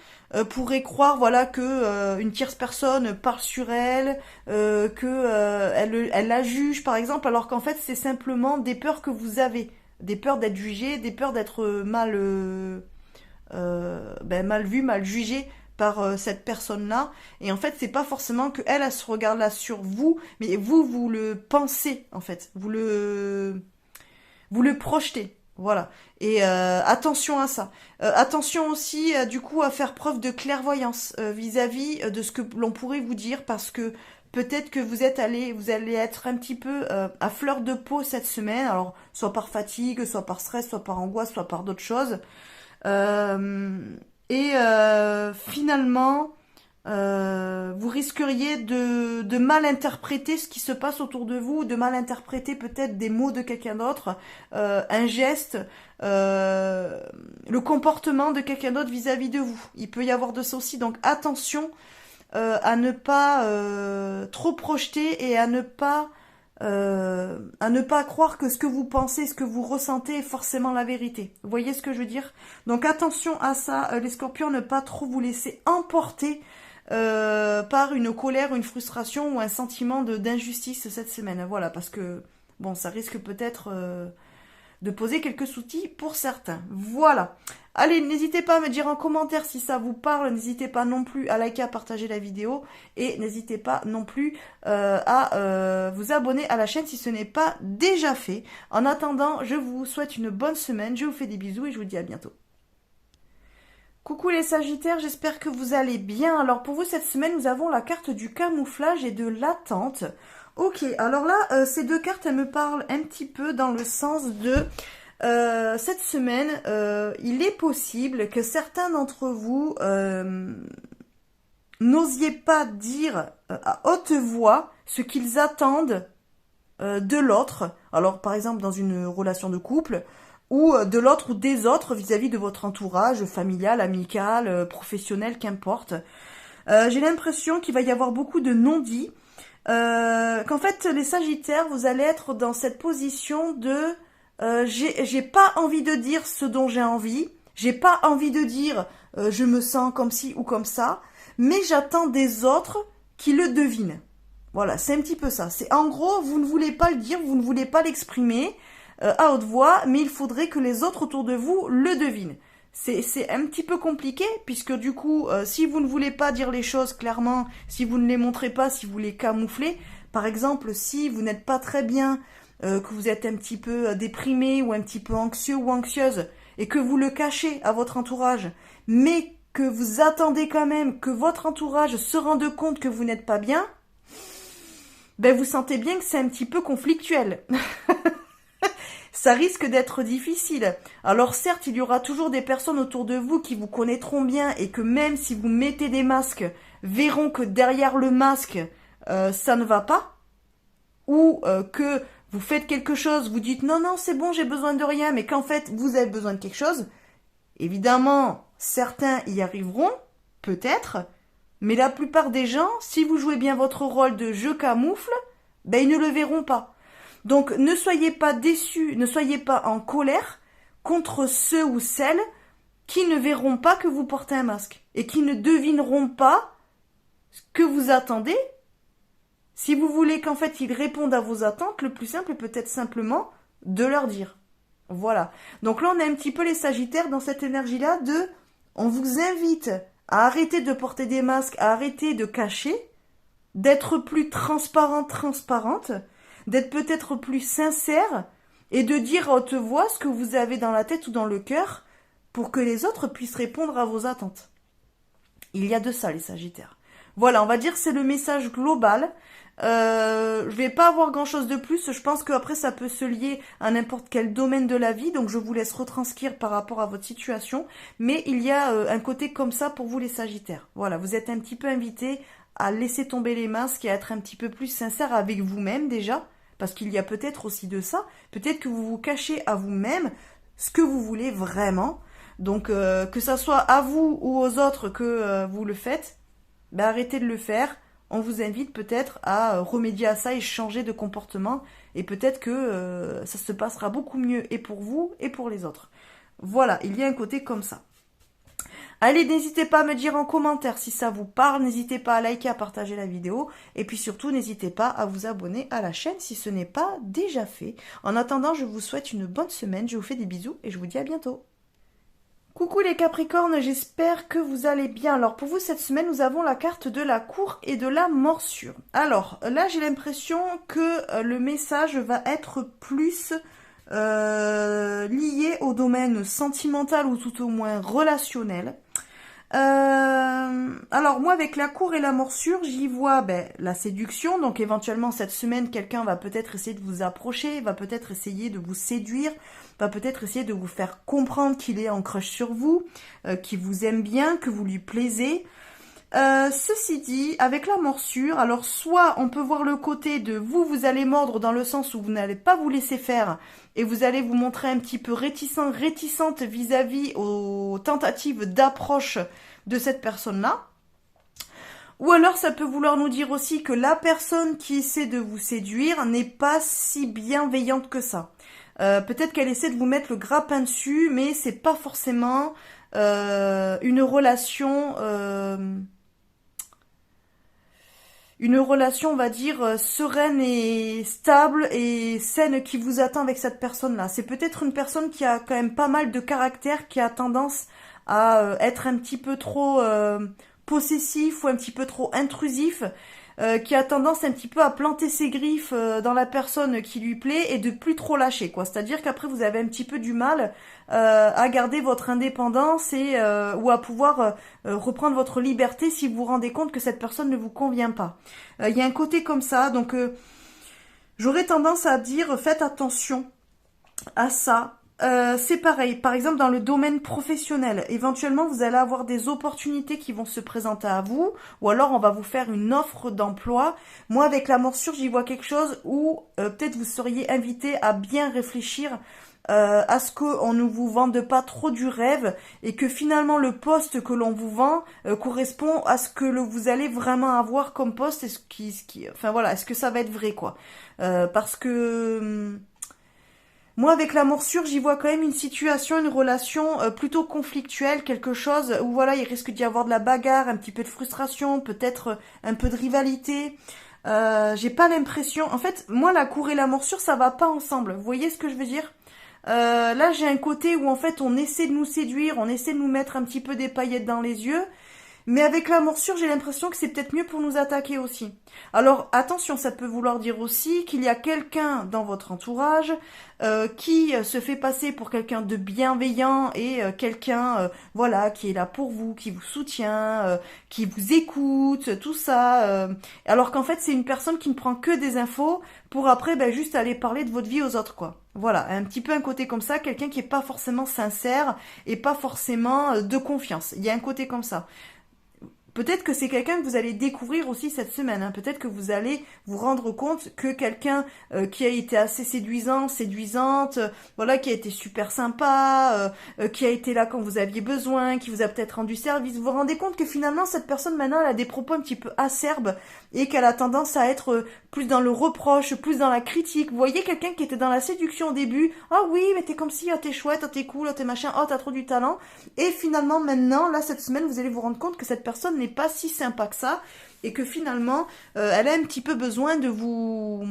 pourraient croire, voilà, que une tierce personne parle sur elle, que elle la juge, par exemple, alors qu'en fait, c'est simplement des peurs que vous avez. Des peurs d'être jugé, des peurs d'être mal vu, mal jugé par cette personne-là. Et en fait, c'est pas forcément que elle se regarde là sur vous, mais vous le pensez, en fait. Vous le projetez. Voilà. Et attention à ça. Attention aussi, du coup, à faire preuve de clairvoyance vis-à-vis de ce que l'on pourrait vous dire, parce que peut-être que vous allez être un petit peu à fleur de peau cette semaine. Alors, soit par fatigue, soit par stress, soit par angoisse, soit par d'autres choses. Finalement, vous risqueriez de mal interpréter ce qui se passe autour de vous, de mal interpréter peut-être des mots de quelqu'un d'autre, un geste, le comportement de quelqu'un d'autre vis-à-vis de vous. Il peut y avoir de ça aussi, donc attention à ne pas trop projeter et à ne pas croire que ce que vous pensez, ce que vous ressentez est forcément la vérité. Vous voyez ce que je veux dire? Donc attention à ça, les scorpions, ne pas trop vous laisser emporter par une colère, une frustration ou un sentiment d'injustice cette semaine. Voilà, parce que bon, ça risque peut-être de poser quelques soucis pour certains. Voilà. Allez, n'hésitez pas à me dire en commentaire si ça vous parle. N'hésitez pas non plus à liker, à partager la vidéo. Et n'hésitez pas non plus à vous abonner à la chaîne si ce n'est pas déjà fait. En attendant, je vous souhaite une bonne semaine. Je vous fais des bisous et je vous dis à bientôt. Coucou les Sagittaires, j'espère que vous allez bien. Alors pour vous cette semaine, nous avons la carte du camouflage et de l'attente. Ok, alors là, ces deux cartes, elles me parlent un petit peu dans le sens de... cette semaine, il est possible que certains d'entre vous n'osiez pas dire à haute voix ce qu'ils attendent de l'autre. Alors, par exemple, dans une relation de couple, ou de l'autre ou des autres vis-à-vis de votre entourage familial, amical, professionnel, qu'importe. J'ai l'impression qu'il va y avoir beaucoup de non-dits, qu'en fait, les Sagittaires, vous allez être dans cette position de j'ai pas envie de dire ce dont j'ai envie, j'ai pas envie de dire je me sens comme ci ou comme ça, mais j'attends des autres qui le devinent. Voilà, c'est un petit peu ça. C'est en gros, vous ne voulez pas le dire, vous ne voulez pas l'exprimer à haute voix, mais il faudrait que les autres autour de vous le devinent. C'est un petit peu compliqué, puisque du coup, si vous ne voulez pas dire les choses clairement, si vous ne les montrez pas, si vous les camouflez, par exemple, si vous n'êtes pas très bien, que vous êtes un petit peu déprimé ou un petit peu anxieux ou anxieuse, et que vous le cachez à votre entourage, mais que vous attendez quand même que votre entourage se rende compte que vous n'êtes pas bien, ben vous sentez bien que c'est un petit peu conflictuel. Ça risque d'être difficile. Alors certes, il y aura toujours des personnes autour de vous qui vous connaîtront bien et que même si vous mettez des masques, verront que derrière le masque, ça ne va pas. Ou que vous faites quelque chose, vous dites non, non, c'est bon, j'ai besoin de rien, mais qu'en fait, vous avez besoin de quelque chose. Évidemment, certains y arriveront, peut-être, mais la plupart des gens, si vous jouez bien votre rôle de je camoufle, ben ils ne le verront pas. Donc ne soyez pas déçus, ne soyez pas en colère contre ceux ou celles qui ne verront pas que vous portez un masque et qui ne devineront pas ce que vous attendez. Si vous voulez qu'en fait ils répondent à vos attentes, le plus simple est peut-être simplement de leur dire. Voilà. Donc là on a un petit peu les Sagittaires dans cette énergie-là de on vous invite à arrêter de porter des masques, à arrêter de cacher, d'être plus transparente, d'être peut-être plus sincère et de dire à haute voix ce que vous avez dans la tête ou dans le cœur pour que les autres puissent répondre à vos attentes. Il y a de ça, les Sagittaires. Voilà, on va dire que c'est le message global. Je vais pas avoir grand chose de plus. Je pense qu'après ça peut se lier à n'importe quel domaine de la vie. Donc je vous laisse retranscrire par rapport à votre situation. Mais il y a un côté comme ça pour vous les Sagittaires. Voilà, vous êtes un petit peu invités à laisser tomber les masques et à être un petit peu plus sincère avec vous-même déjà. Parce qu'il y a peut-être aussi de ça. Peut-être que vous vous cachez à vous-même ce que vous voulez vraiment. Donc que ça soit à vous ou aux autres que vous le faites, ben arrêtez de le faire. On vous invite peut-être à remédier à ça et changer de comportement. Et peut-être que ça se passera beaucoup mieux et pour vous et pour les autres. Voilà, il y a un côté comme ça. Allez, n'hésitez pas à me dire en commentaire si ça vous parle. N'hésitez pas à liker, à partager la vidéo. Et puis surtout, n'hésitez pas à vous abonner à la chaîne si ce n'est pas déjà fait. En attendant, je vous souhaite une bonne semaine. Je vous fais des bisous et je vous dis à bientôt. Coucou les Capricornes, j'espère que vous allez bien. Alors pour vous cette semaine, nous avons la carte de la cour et de la morsure. Alors là, j'ai l'impression que le message va être plus lié au domaine sentimental ou tout au moins relationnel. Alors moi avec la cour et la morsure, j'y vois la séduction. Donc éventuellement cette semaine, quelqu'un va peut-être essayer de vous approcher, va peut-être essayer de vous séduire, va peut-être essayer de vous faire comprendre qu'il est en crush sur vous, qu'il vous aime bien, que vous lui plaisez. Ceci dit, avec la morsure, alors soit on peut voir le côté de vous allez mordre dans le sens où vous n'allez pas vous laisser faire et vous allez vous montrer un petit peu réticente vis-à-vis aux tentatives d'approche de cette personne-là. Ou alors ça peut vouloir nous dire aussi que la personne qui essaie de vous séduire n'est pas si bienveillante que ça. Peut-être qu'elle essaie de vous mettre le grappin dessus, mais c'est pas forcément une relation, on va dire, sereine et stable et saine qui vous attend avec cette personne-là. C'est peut-être une personne qui a quand même pas mal de caractère, qui a tendance à être un petit peu trop possessif ou un petit peu trop intrusif, qui a tendance un petit peu à planter ses griffes dans la personne qui lui plaît et de plus trop lâcher, quoi. C'est-à-dire qu'après vous avez un petit peu du mal à garder votre indépendance et ou à pouvoir reprendre votre liberté si vous vous rendez compte que cette personne ne vous convient pas. Il y a un côté comme ça, donc j'aurais tendance à dire faites attention à ça. c'est pareil. Par exemple, dans le domaine professionnel, éventuellement, vous allez avoir des opportunités qui vont se présenter à vous, ou alors on va vous faire une offre d'emploi. Moi, avec la morsure, j'y vois quelque chose où peut-être vous seriez invité à bien réfléchir à ce qu'on ne vous vende pas trop du rêve et que finalement le poste que l'on vous vend correspond à ce que vous allez vraiment avoir comme poste et enfin voilà, est-ce que ça va être vrai quoi. Parce que moi, avec la morsure, j'y vois quand même une situation, une relation plutôt conflictuelle, quelque chose où voilà, il risque d'y avoir de la bagarre, un petit peu de frustration, peut-être un peu de rivalité. J'ai pas l'impression. En fait, moi, la cour et la morsure, ça va pas ensemble. Vous voyez ce que je veux dire? Là, j'ai un côté où en fait, on essaie de nous séduire, on essaie de nous mettre un petit peu des paillettes dans les yeux. Mais avec la morsure, j'ai l'impression que c'est peut-être mieux pour nous attaquer aussi. Alors attention, ça peut vouloir dire aussi qu'il y a quelqu'un dans votre entourage qui se fait passer pour quelqu'un de bienveillant et quelqu'un voilà qui est là pour vous, qui vous soutient, qui vous écoute, tout ça. Alors qu'en fait, c'est une personne qui ne prend que des infos pour après juste aller parler de votre vie aux autres quoi. Voilà, un petit peu un côté comme ça, quelqu'un qui est pas forcément sincère et pas forcément de confiance. Il y a un côté comme ça. Peut-être que c'est quelqu'un que vous allez découvrir aussi cette semaine. Hein. Peut-être que vous allez vous rendre compte que quelqu'un qui a été assez séduisant, séduisante, voilà, qui a été super sympa, qui a été là quand vous aviez besoin, qui vous a peut-être rendu service. Vous vous rendez compte que finalement cette personne maintenant elle a des propos un petit peu acerbes et qu'elle a tendance à être plus dans le reproche, plus dans la critique. Vous voyez quelqu'un qui était dans la séduction au début. Ah oui, mais t'es comme si, ah t'es chouette, ah t'es cool, ah t'es machin, oh t'as trop du talent. Et finalement maintenant, là cette semaine, vous allez vous rendre compte que cette personne n'est pas si sympa que ça et que finalement elle a un petit peu besoin de vous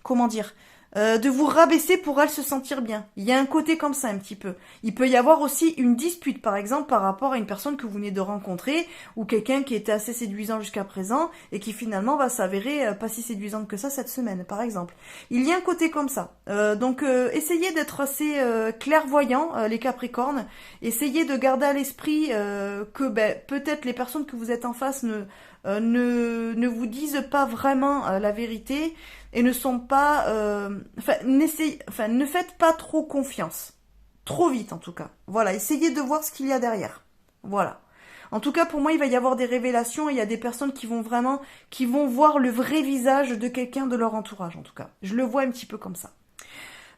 comment dire de vous rabaisser pour elle se sentir bien. Il y a un côté comme ça un petit peu. Il peut y avoir aussi une dispute par exemple par rapport à une personne que vous venez de rencontrer ou quelqu'un qui était assez séduisant jusqu'à présent et qui finalement va s'avérer pas si séduisante que ça cette semaine par exemple. Il y a un côté comme ça. Donc essayez d'être assez clairvoyant les Capricornes. Essayez de garder à l'esprit que peut-être les personnes que vous êtes en face ne vous disent pas vraiment la vérité et ne sont pas ne faites pas trop confiance. Trop vite en tout cas. Voilà, essayez de voir ce qu'il y a derrière. Voilà. En tout cas, pour moi, il va y avoir des révélations et il y a des personnes qui vont voir le vrai visage de quelqu'un de leur entourage en tout cas. Je le vois un petit peu comme ça.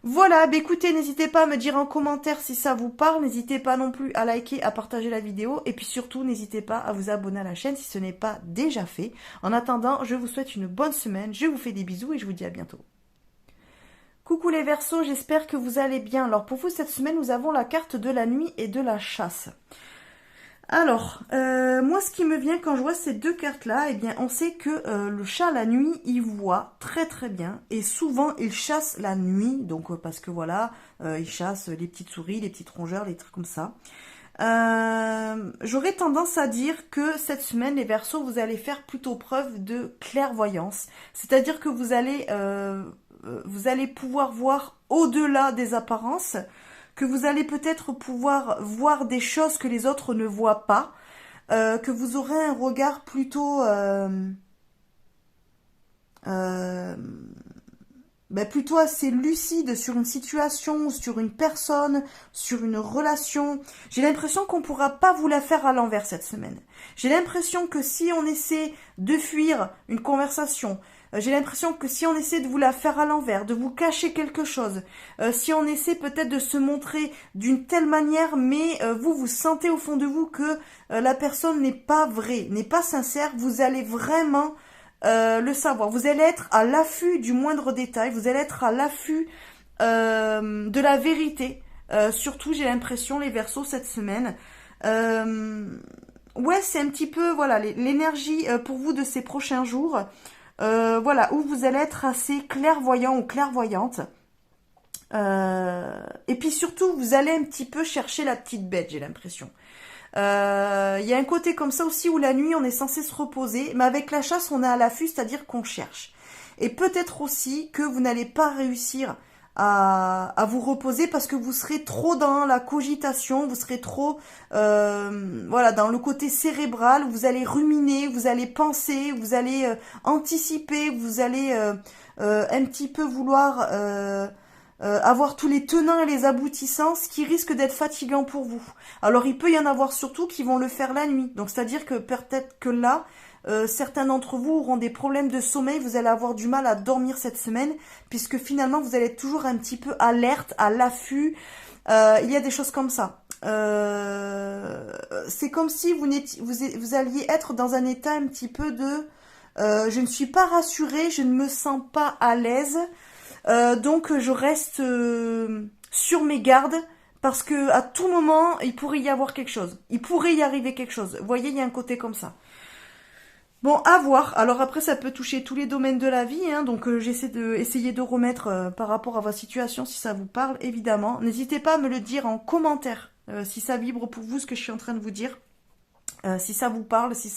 Voilà, écoutez, n'hésitez pas à me dire en commentaire si ça vous parle, n'hésitez pas non plus à liker, à partager la vidéo, et puis surtout, n'hésitez pas à vous abonner à la chaîne si ce n'est pas déjà fait. En attendant, je vous souhaite une bonne semaine, je vous fais des bisous et je vous dis à bientôt. Coucou les Verseaux, j'espère que vous allez bien. Alors pour vous, cette semaine, nous avons la carte de la nuit et de la chasse. Alors, moi ce qui me vient quand je vois ces deux cartes-là, eh bien on sait que le chat la nuit, il voit très très bien et souvent il chasse la nuit, donc parce que voilà, il chasse les petites souris, les petits rongeurs, les trucs comme ça. J'aurais tendance à dire que cette semaine, les Verseaux, vous allez faire plutôt preuve de clairvoyance, c'est-à-dire que vous allez pouvoir voir au-delà des apparences, que vous allez peut-être pouvoir voir des choses que les autres ne voient pas, que vous aurez un regard plutôt plutôt assez lucide sur une situation, sur une personne, sur une relation. J'ai l'impression qu'on ne pourra pas vous la faire à l'envers cette semaine. J'ai l'impression que si on essaie de fuir une conversation, j'ai l'impression que si on essaie de vous la faire à l'envers, de vous cacher quelque chose, si on essaie peut-être de se montrer d'une telle manière, mais vous sentez au fond de vous que la personne n'est pas vraie, n'est pas sincère, vous allez vraiment le savoir. Vous allez être à l'affût du moindre détail, vous allez être à l'affût de la vérité. Surtout, j'ai l'impression, les Verseaux, cette semaine. Ouais, c'est un petit peu, voilà, l'énergie pour vous de ces prochains jours. Voilà, où vous allez être assez clairvoyant ou clairvoyante. Et puis surtout, vous allez un petit peu chercher la petite bête, j'ai l'impression. Il y a un côté comme ça aussi où la nuit, on est censé se reposer, mais avec la chasse, on est à l'affût, c'est-à-dire qu'on cherche. Et peut-être aussi que vous n'allez pas réussir à vous reposer parce que vous serez trop dans la cogitation, vous serez trop voilà, dans le côté cérébral, vous allez ruminer, vous allez penser, vous allez anticiper, vous allez un petit peu vouloir avoir tous les tenants et les aboutissants, ce qui risque d'être fatigant pour vous. Alors il peut y en avoir surtout qui vont le faire la nuit. Donc c'est-à-dire que peut-être que là, certains d'entre vous auront des problèmes de sommeil, vous allez avoir du mal à dormir cette semaine, puisque finalement vous allez être toujours un petit peu alerte, à l'affût. Il y a des choses comme ça. C'est comme si vous alliez être dans un état un petit peu de je ne suis pas rassurée, je ne me sens pas à l'aise, donc je reste sur mes gardes parce que à tout moment il pourrait y avoir quelque chose, il pourrait y arriver quelque chose. Vous voyez, il y a un côté comme ça. Bon, à voir. Alors après, ça peut toucher tous les domaines de la vie, hein, donc j'essaie de essayer de remettre par rapport à votre situation, si ça vous parle, évidemment. N'hésitez pas à me le dire en commentaire, si ça vibre pour vous ce que je suis en train de vous dire. Si ça vous parle, si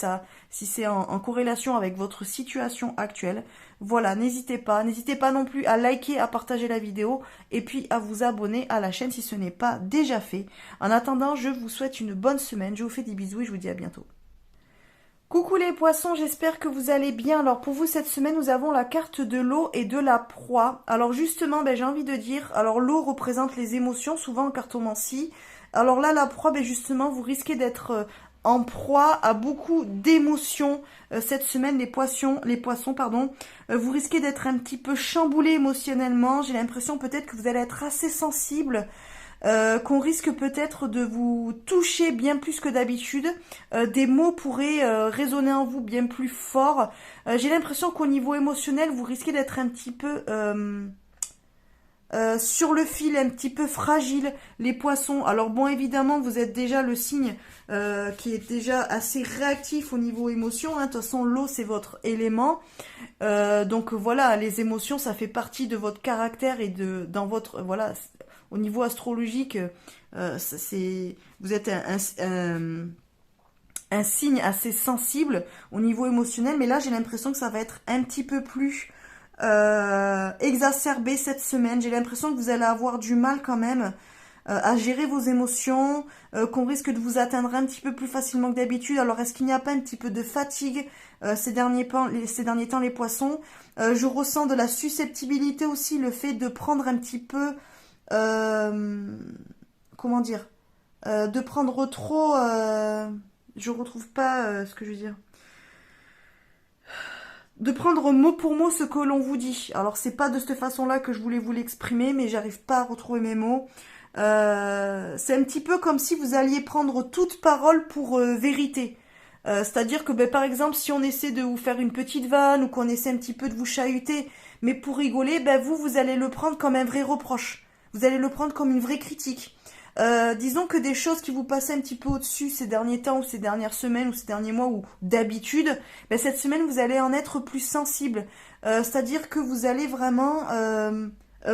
c'est en corrélation avec votre situation actuelle. Voilà, n'hésitez pas non plus à liker, à partager la vidéo et puis à vous abonner à la chaîne si ce n'est pas déjà fait. En attendant, je vous souhaite une bonne semaine, je vous fais des bisous et je vous dis à bientôt. Coucou les poissons, j'espère que vous allez bien. Alors pour vous cette semaine, nous avons la carte de l'eau et de la proie. Alors justement, j'ai envie de dire, alors l'eau représente les émotions, souvent en cartomancie. Alors là, la proie, justement, vous risquez d'être en proie à beaucoup d'émotions cette semaine, les poissons, pardon. Vous risquez d'être un petit peu chamboulé émotionnellement. J'ai l'impression peut-être que vous allez être assez sensible. Qu'on risque peut-être de vous toucher bien plus que d'habitude. Des mots pourraient résonner en vous bien plus fort. J'ai l'impression qu'au niveau émotionnel, vous risquez d'être un petit peu sur le fil, un petit peu fragile, les poissons. Alors bon, évidemment, vous êtes déjà le signe qui est déjà assez réactif au niveau émotion. Hein. De toute façon, l'eau, c'est votre élément. Donc voilà, les émotions, ça fait partie de votre caractère et dans votre... Voilà, au niveau astrologique, vous êtes un signe assez sensible au niveau émotionnel. Mais là, j'ai l'impression que ça va être un petit peu plus exacerbé cette semaine. J'ai l'impression que vous allez avoir du mal quand même à gérer vos émotions, qu'on risque de vous atteindre un petit peu plus facilement que d'habitude. Alors est-ce qu'il n'y a pas un petit peu de fatigue ces derniers temps, les poissons? Je ressens de la susceptibilité aussi, le fait de prendre un petit peu, comment dire, de prendre trop, je retrouve pas ce que je veux dire. De prendre mot pour mot ce que l'on vous dit. Alors c'est pas de cette façon-là que je voulais vous l'exprimer, mais j'arrive pas à retrouver mes mots. C'est un petit peu comme si vous alliez prendre toute parole pour vérité. C'est-à-dire que par exemple, si on essaie de vous faire une petite vanne ou qu'on essaie un petit peu de vous chahuter, mais pour rigoler, vous allez le prendre comme un vrai reproche. Vous allez le prendre comme une vraie critique. Disons que des choses qui vous passaient un petit peu au-dessus ces derniers temps ou ces dernières semaines ou ces derniers mois ou d'habitude, cette semaine vous allez en être plus sensible. C'est-à-dire que vous allez vraiment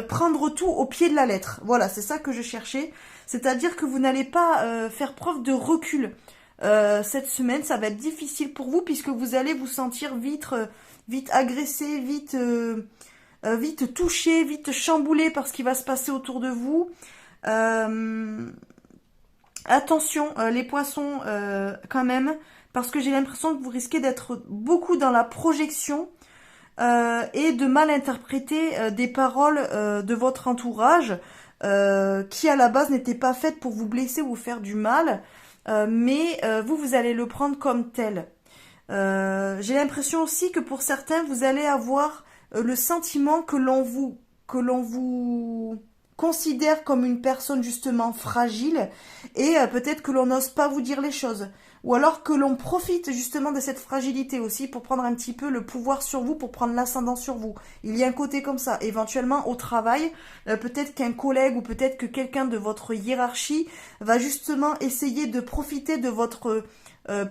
prendre tout au pied de la lettre. Voilà, c'est ça que je cherchais. C'est-à-dire que vous n'allez pas faire preuve de recul. Cette semaine, ça va être difficile pour vous puisque vous allez vous sentir vite agressé, vite touché, vite chamboulé par ce qui va se passer autour de vous. Attention les poissons quand même, parce que j'ai l'impression que vous risquez d'être beaucoup dans la projection et de mal interpréter des paroles de votre entourage qui à la base n'étaient pas faites pour vous blesser ou vous faire du mal, mais vous allez le prendre comme tel. J'ai l'impression aussi que pour certains vous allez avoir le sentiment que l'on vous considère comme une personne justement fragile et peut-être que l'on n'ose pas vous dire les choses. Ou alors que l'on profite justement de cette fragilité aussi pour prendre un petit peu le pouvoir sur vous, pour prendre l'ascendant sur vous. Il y a un côté comme ça. Éventuellement au travail, peut-être qu'un collègue ou peut-être que quelqu'un de votre hiérarchie va justement essayer de profiter de votre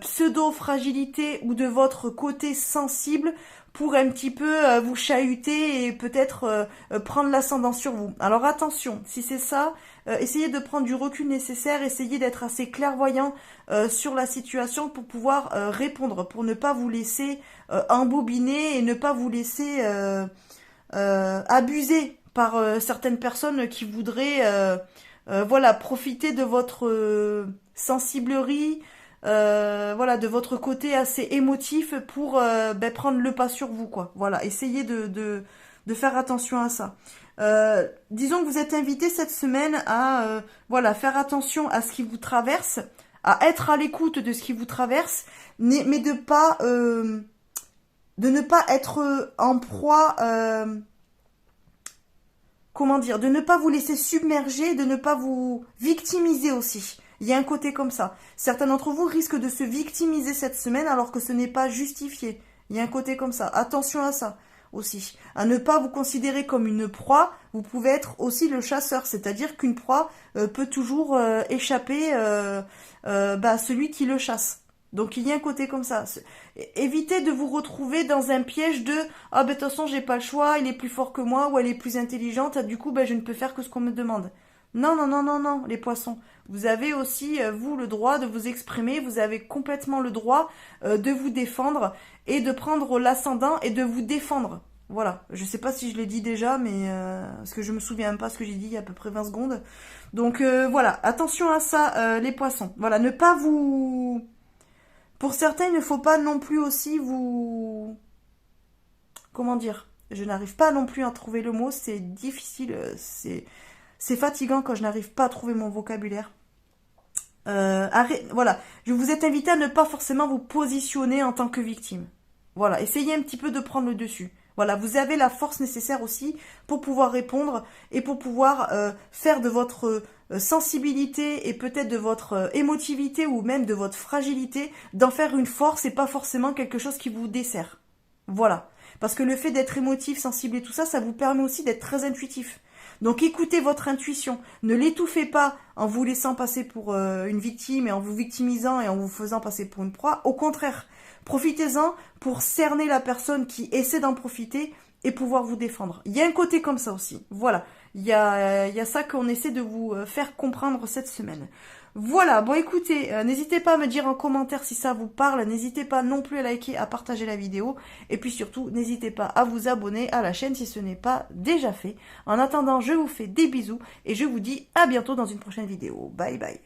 pseudo-fragilité ou de votre côté sensible pour un petit peu vous chahuter et peut-être prendre l'ascendant sur vous. Alors attention, si c'est ça, essayez de prendre du recul nécessaire, essayez d'être assez clairvoyant sur la situation pour pouvoir répondre, pour ne pas vous laisser embobiner et ne pas vous laisser abuser par certaines personnes qui voudraient profiter de votre sensiblerie, de votre côté assez émotif pour prendre le pas sur vous, quoi. Voilà, essayez de faire attention à ça. Disons que vous êtes invité cette semaine à voilà, faire attention à ce qui vous traverse, à être à l'écoute de ce qui vous traverse, mais de ne pas être en proie, comment dire, de ne pas vous laisser submerger, de ne pas vous victimiser aussi. Il y a un côté comme ça. Certains d'entre vous risquent de se victimiser cette semaine alors que ce n'est pas justifié. Il y a un côté comme ça. Attention à ça aussi. À ne pas vous considérer comme une proie. Vous pouvez être aussi le chasseur. C'est-à-dire qu'une proie peut toujours échapper à celui qui le chasse. Donc il y a un côté comme ça. Évitez de vous retrouver dans un piège de ah ben de toute façon j'ai pas le choix, il est plus fort que moi ou elle est plus intelligente, du coup ben je ne peux faire que ce qu'on me demande. Non, non, non, non, non, les poissons. Vous avez aussi, vous, le droit de vous exprimer, vous avez complètement le droit de vous défendre et de prendre l'ascendant et de vous défendre. Voilà, je sais pas si je l'ai dit déjà, mais parce que je me souviens pas ce que j'ai dit il y a à peu près 20 secondes. Donc voilà, attention à ça, les poissons. Voilà, ne pas vous... Pour certains, il ne faut pas non plus aussi vous... Comment dire? Je n'arrive pas non plus à trouver le mot, c'est difficile, c'est fatigant quand je n'arrive pas à trouver mon vocabulaire. Voilà, je vous ai invité à ne pas forcément vous positionner en tant que victime. Voilà, essayez un petit peu de prendre le dessus. Voilà, vous avez la force nécessaire aussi pour pouvoir répondre et pour pouvoir faire de votre sensibilité et peut-être de votre émotivité ou même de votre fragilité, d'en faire une force et pas forcément quelque chose qui vous dessert. Voilà, parce que le fait d'être émotif, sensible et tout ça, ça vous permet aussi d'être très intuitif. Donc écoutez votre intuition, ne l'étouffez pas en vous laissant passer pour une victime et en vous victimisant et en vous faisant passer pour une proie. Au contraire, profitez-en pour cerner la personne qui essaie d'en profiter et pouvoir vous défendre. Il y a un côté comme ça aussi. Voilà, il y a ça qu'on essaie de vous faire comprendre cette semaine. Voilà, bon écoutez, n'hésitez pas à me dire en commentaire si ça vous parle, n'hésitez pas non plus à liker, à partager la vidéo, et puis surtout, n'hésitez pas à vous abonner à la chaîne si ce n'est pas déjà fait. En attendant, je vous fais des bisous, et je vous dis à bientôt dans une prochaine vidéo. Bye bye.